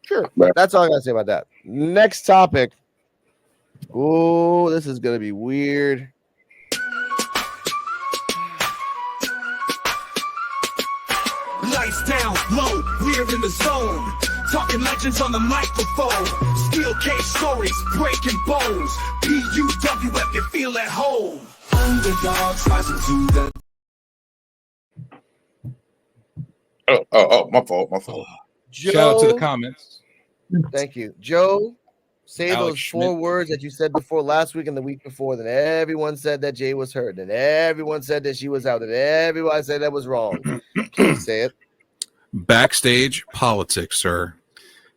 Sure. That's all I gotta say about that. Next topic. Oh, this is gonna be weird. Lights down, low, we're in the zone. Talking legends on the microphone. Steel cage stories, breaking bones. PUWF, you feel at home. Underdogs rising to the... Oh, my fault. Joe, Shout out to the comments. Thank you. Joe, say Alex those Schmidt. 4 words that you said before last week and the week before. Then everyone said that Jay was hurt. And everyone said that she was out. And everyone said that was wrong. Please say it. Backstage politics, sir.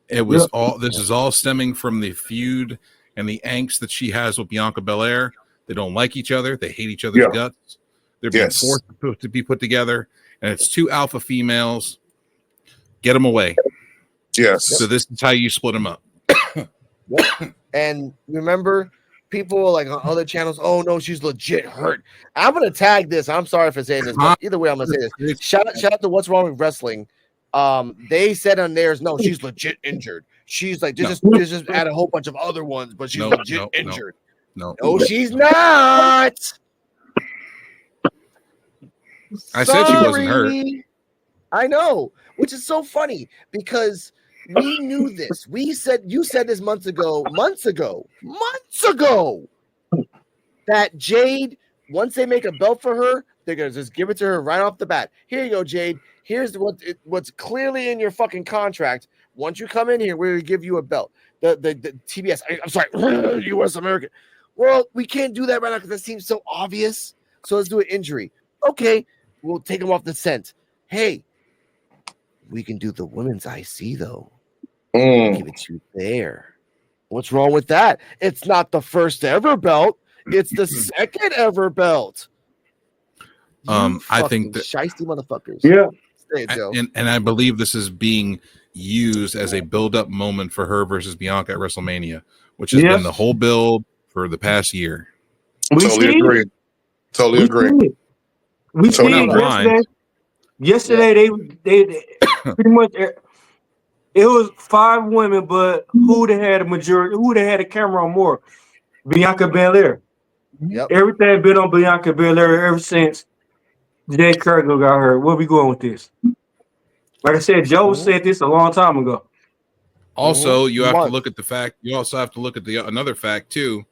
It was all. This is all stemming from the feud and the angst that she has with Bianca Belair. They don't like each other. They hate each other's guts. They're being forced to be put together, and it's 2 alpha females. Get them away. Yes. So this is how you split them up. And remember, people like on other channels, oh no, she's legit hurt. I'm gonna tag this. I'm sorry for saying this, but either way, I'm gonna say this. Shout out to What's Wrong with Wrestling. They said on theirs, no, she's legit injured. She's like, just add a whole bunch of other ones, but she's legit injured. No, she's not. I said she wasn't hurt. I know, which is so funny because we knew this. You said this months ago, that Jade, once they make a belt for her, they're gonna just give it to her right off the bat. Here you go, Jade. Here's what's clearly in your fucking contract. Once you come in here, we're gonna give you a belt. The TBS. I'm sorry, U.S. American. Well, we can't do that right now because that seems so obvious. So let's do an injury. Okay, we'll take them off the scent. Hey, we can do the women's IC though. Give it to you there. What's wrong with that? It's not the first ever belt. It's the second ever belt. I think that shiesty motherfuckers. Yeah. Say it, Joe. And I believe this is being used as a build-up moment for her versus Bianca at WrestleMania, which has been the whole build for the past year. Totally agree. We see it yesterday. They pretty much it was 5 women, but who they had a majority? Who they had a camera on more? Bianca Belair. Yep. Everything been on Bianca Belair ever since Jade Cargill got hurt. Where we going with this? Like I said, Joe said this a long time ago. Also, you have to look at the fact. You also have to look at the another fact too,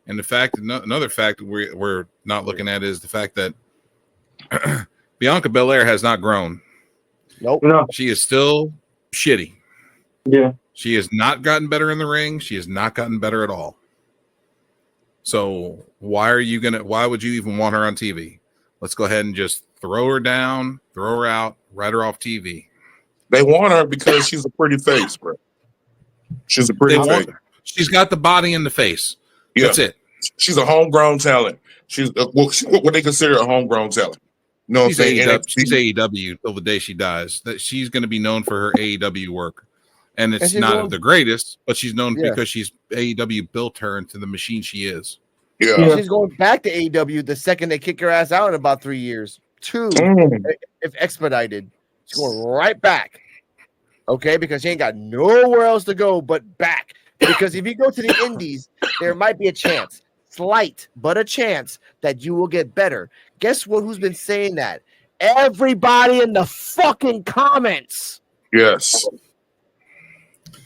and the fact another fact we're not looking at is the fact that Bianca Belair has not grown. Nope. No. She is still shitty. Yeah. She has not gotten better in the ring. She has not gotten better at all. So why would you even want her on TV? Let's go ahead and just throw her down, throw her out, write her off TV. They want her because she's a pretty face, bro. She's a pretty face. She's got the body and the face. Yeah. That's it. She's a homegrown talent. She's what they consider a homegrown talent. No, she's AEW till the day she dies. That she's going to be known for her AEW work, and it's not the greatest, but she's known because she's AEW built her into the machine she is. Yeah, she's going back to AEW the second they kick her ass out in about 3 years. 2, if expedited, she's going right back. Okay, because she ain't got nowhere else to go but back. Because if you go to the indies, there might be a chance, slight, but a chance that you will get better. Guess what? Who's been saying that? Everybody in the fucking comments. Yes.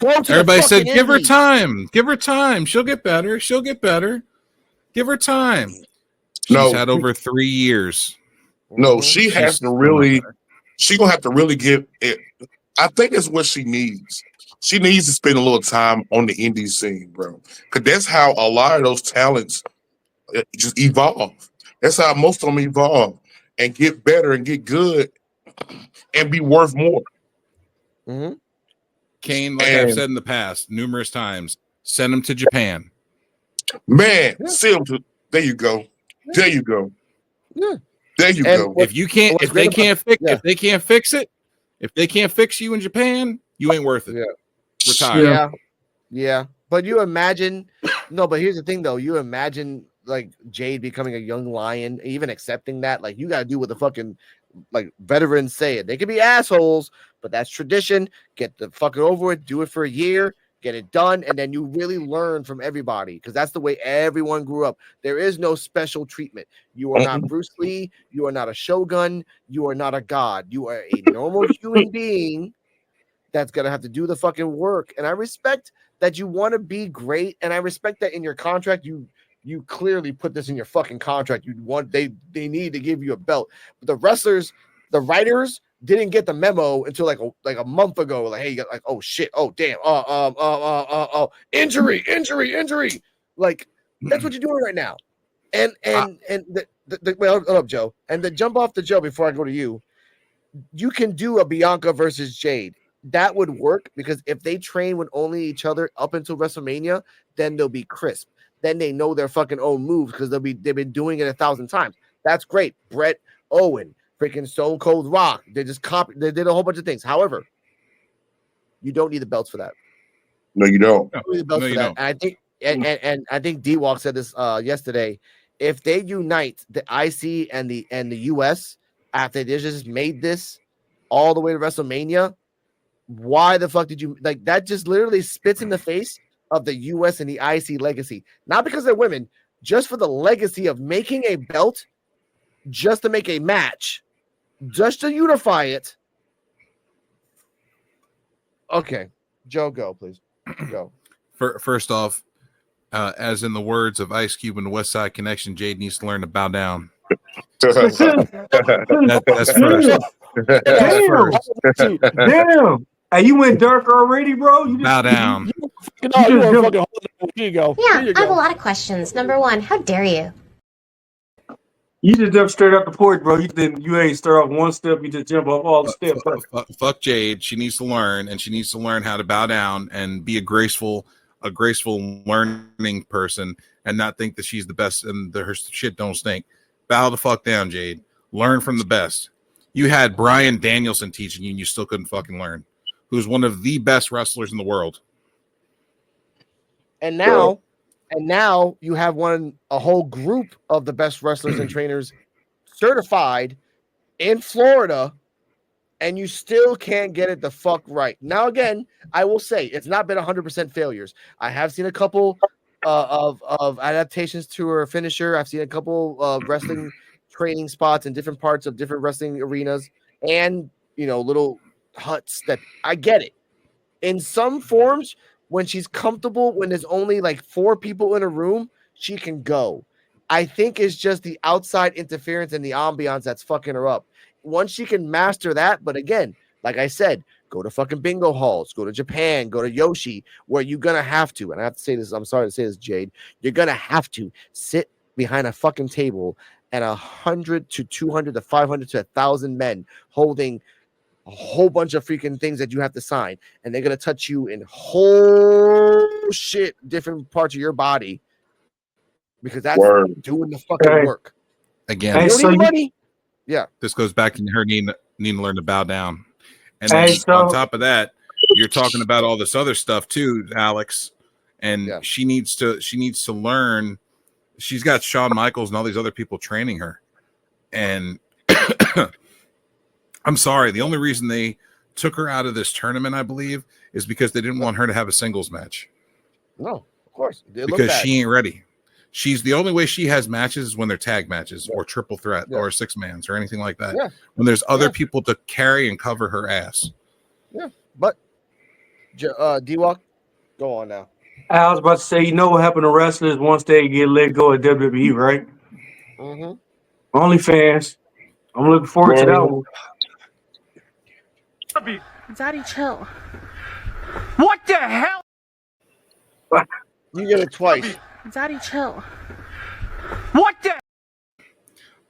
Everybody said, give her time. Give her time. She'll get better. She'll get better. Give her time. She's had over 3 years. No, she has to really, she's going to have to really give it. I think that's what she needs. She needs to spend a little time on the indie scene, bro. Because that's how a lot of those talents just evolve. That's how most of them evolve and get better and get good and be worth more. Mm-hmm. Kane, like I've said in the past numerous times, send him to Japan. Man, send him to. There you go. There you go. Yeah. There you go. If they can't fix it, if they can't fix you in Japan, you ain't worth it. Yeah. Retire. Yeah. But you imagine, but here's the thing though. You imagine like Jade becoming a young lion, even accepting that, like you gotta do what the fucking like veterans say it. They can be assholes, but that's tradition. Get the fucking over with. Do it for a year. Get it done, and then you really learn from everybody because that's the way everyone grew up. There is no special treatment. You are not Bruce Lee. You are not a shogun. You are not a god. You are a normal human being that's gonna have to do the fucking work. And I respect that you want to be great, and I respect that in your contract you clearly put this in your fucking contract. You want they need to give you a belt, but the wrestlers, the writers didn't get the memo until like a month ago. Like, hey, you got like, oh shit, oh damn, injury. Like that's what you're doing right now. And well, hold up, Joe. And to jump off the Joe before I go to you, you can do a Bianca versus Jade. That would work because if they train with only each other up until WrestleMania, then they'll be crisp. Then they know their fucking own moves because they've been doing it 1,000 times. That's great. Brett, Owen, freaking Stone Cold Rock. They just they did a whole bunch of things. However, you don't need the belts for that. No, you don't. You don't need the belts for that. And I think and I think D-Walk said this yesterday. If they unite the IC and the US after they just made this all the way to WrestleMania, why the fuck did you like that? Just literally spits in the face of the US and the IC legacy, not because they're women, just for the legacy of making a belt just to make a match, just to unify it. Okay, Joe, go please. Go. First off, as in the words of Ice Cube and the West Side Connection, Jade needs to learn to bow down. That's first. That's first. Damn. Hey, you went dark already, bro? You bow down. Here you go. Yeah, I have a lot of questions. Number one, how dare you? You just jumped straight up the porch, bro. You ain't start off one step. You just jump off all the steps. Fuck Jade. She needs to learn, and she needs to learn how to bow down and be a graceful learning person, and not think that she's the best and her shit don't stink. Bow the fuck down, Jade. Learn from the best. You had Bryan Danielson teaching you, and you still couldn't fucking learn. Who's one of the best wrestlers in the world. And now you have a whole group of the best wrestlers and trainers certified in Florida, and you still can't get it the fuck right. Now, again, I will say it's not been 100% failures. I have seen a couple of adaptations to her finisher. I've seen a couple of wrestling training spots in different parts of different wrestling arenas, and little huts that I get it. In some forms, when she's comfortable, when there's only like 4 people in a room, she can go. I think it's just the outside interference and the ambiance that's fucking her up. Once she can master that, but again, like I said, go to fucking bingo halls, go to Japan, go to Yoshi, where you're gonna have to, and I have to say this, I'm sorry to say this, Jade, you're gonna have to sit behind a fucking table and 100 to 200 to 500 to 1,000 men holding a whole bunch of freaking things that you have to sign, and they're gonna touch you in whole shit different parts of your body because that's doing the fucking work. Again, you don't need money. Yeah, this goes back to her needing to learn to bow down, and then on top of that, you're talking about all this other stuff too, Alex, and she needs to learn. She's got Shawn Michaels and all these other people training her, and I'm sorry. The only reason they took her out of this tournament, I believe, is because they didn't want her to have a singles match. No, of course. Because she ain't ready. She's the only way she has matches is when they're tag matches or triple threat or 6-mans or anything like that. Yeah. When there's other people to carry and cover her ass. Yeah. But D-Walk, go on now. I was about to say, you know what happened to wrestlers once they get let go of WWE, right? Mm-hmm. OnlyFans. I'm looking forward to that one. Daddy, chill. What the hell? You get it twice. Daddy, chill. What the?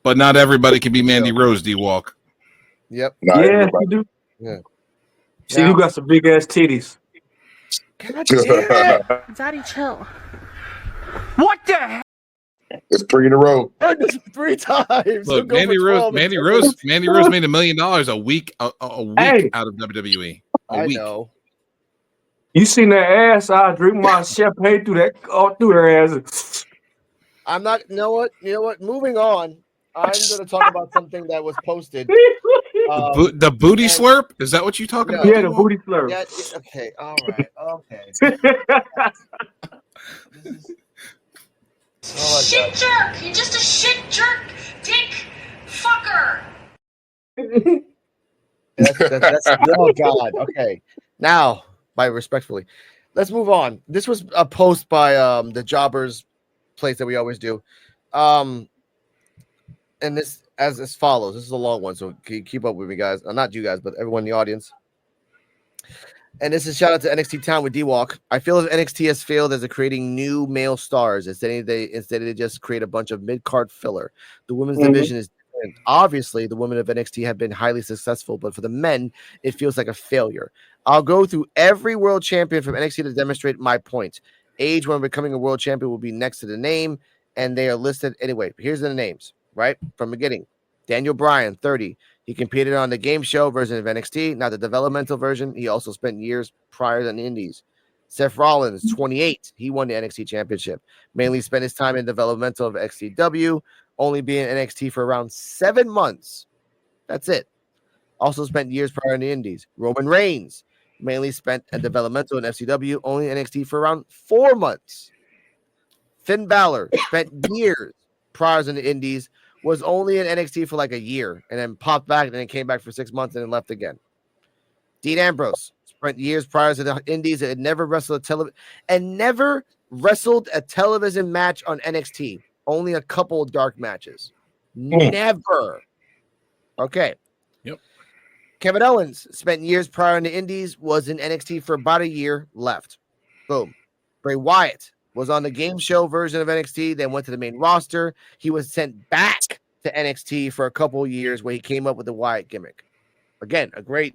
But not everybody can be Mandy Rose, D-Walk. Yep. Yeah, you do. Yeah. See, you got some big ass titties. God damn it. Daddy, chill. What the hell? It's 3 in a row. 3 times. Look, Mandy Rose made $1 million a week out of WWE. I know. You seen that ass? I drink my champagne through her ass. I'm not. You know what? Moving on. I'm going to talk about something that was posted. The booty slurp? Is that what you're talking about? Yeah, the booty slurp. Yeah. Okay. All right. Okay. Shit jerk! You're just a shit jerk, dick fucker. That's oh god. Okay. Now, respectfully, let's move on. This was a post by the Jobbers place that we always do. And this as follows. This is a long one, so keep up with me, guys. Not you guys, but everyone in the audience. And this is shout out to NXT Town with D-Walk. I feel as NXT has failed as creating new male stars. Instead they just create a bunch of mid-card filler. The women's division is different. Obviously, the women of NXT have been highly successful, but for the men, it feels like a failure. I'll go through every world champion from NXT to demonstrate my point. Age when becoming a world champion will be next to the name, and they are listed anyway. Here's the names, right? From beginning. Daniel Bryan, 30. He competed on the game show version of NXT, not the developmental version. He also spent years prior than the Indies. Seth Rollins, 28. He won the NXT championship. Mainly spent his time in developmental of XCW, only being in NXT for around 7 months. That's it. Also spent years prior in the Indies. Roman Reigns, mainly spent a developmental in FCW, only in NXT for around 4 months. Finn Balor spent years prior in the Indies, was only in NXT for like a year and then popped back and then came back for 6 months and then left again. Dean Ambrose spent years prior to the Indies and never wrestled a television match on NXT. Only a couple of dark matches. Never. Okay. Yep. Kevin Owens spent years prior in the Indies, was in NXT for about a year, left. Boom. Bray Wyatt was on the game show version of NXT, then went to the main roster. He was sent back to NXT for a couple of years where he came up with the Wyatt gimmick. Again, a great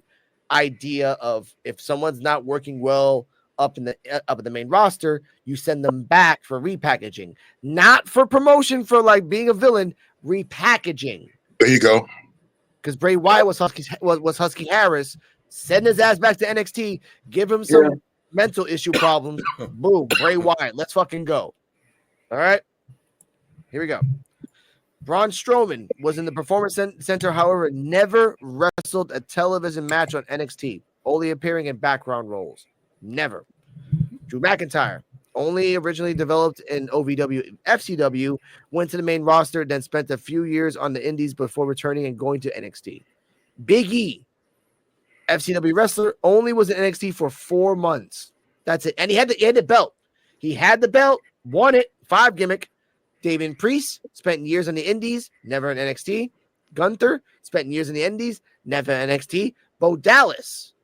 idea of if someone's not working well up in the main roster, you send them back for repackaging, not for promotion for like being a villain, repackaging. There you go. Because Bray Wyatt was Husky Harris, send his ass back to NXT, give him some mental issue problems. Boom, Bray Wyatt. Let's fucking go. All right. Here we go. Braun Strowman was in the Performance Center, however, never wrestled a television match on NXT, only appearing in background roles. Never. Drew McIntyre, only originally developed in OVW, FCW, went to the main roster, then spent a few years on the Indies before returning and going to NXT. Big E, FCW wrestler, only was in NXT for 4 months. That's it. And he had the belt. He had the belt, won it, 5 gimmick. Damian Priest spent years on the Indies, never in NXT. Gunther spent years in the Indies, never in NXT. Bo Dallas.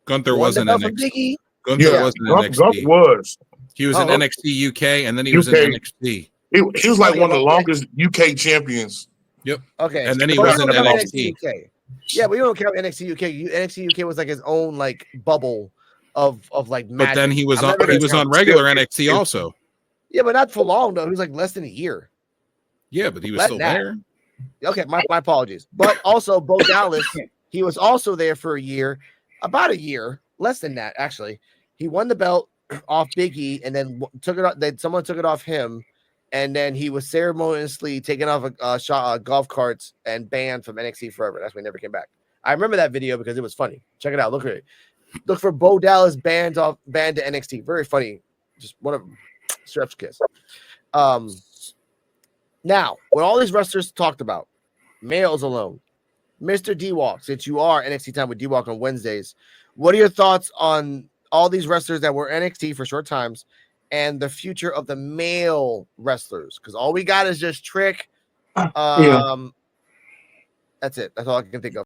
Gunther wasn't in NXT. Gunther wasn't in NXT. Gunther was. He was in NXT UK, and then he was in NXT. He was like one of the longest UK champions. Yep. Okay. And then he was in NXT. UK. Yeah, we don't count NXT UK. NXT UK was like his own like bubble of like magic. But then he was on regular NXT also. Yeah, but not for long though. He was like less than a year. Yeah, but he was still there. Okay, my apologies. But also Bo Dallas, he was also there for a year, about a year, less than that actually. He won the belt off Big E, and then took it off. Then someone took it off him, and then he was ceremoniously taken off a golf carts and banned from NXT forever. That's why he never came back. I remember that video because it was funny. Check it out. Look at it. Look for Bo Dallas banned to NXT. Very funny. Just one of them. Chef's kiss. Now, what all these wrestlers talked about, males alone, Mr. D-Walk, since you are NXT Time with D-Walk on Wednesdays, what are your thoughts on all these wrestlers that were NXT for short times and the future of the male wrestlers? Because all we got is just Trick. That's it. That's all I can think of.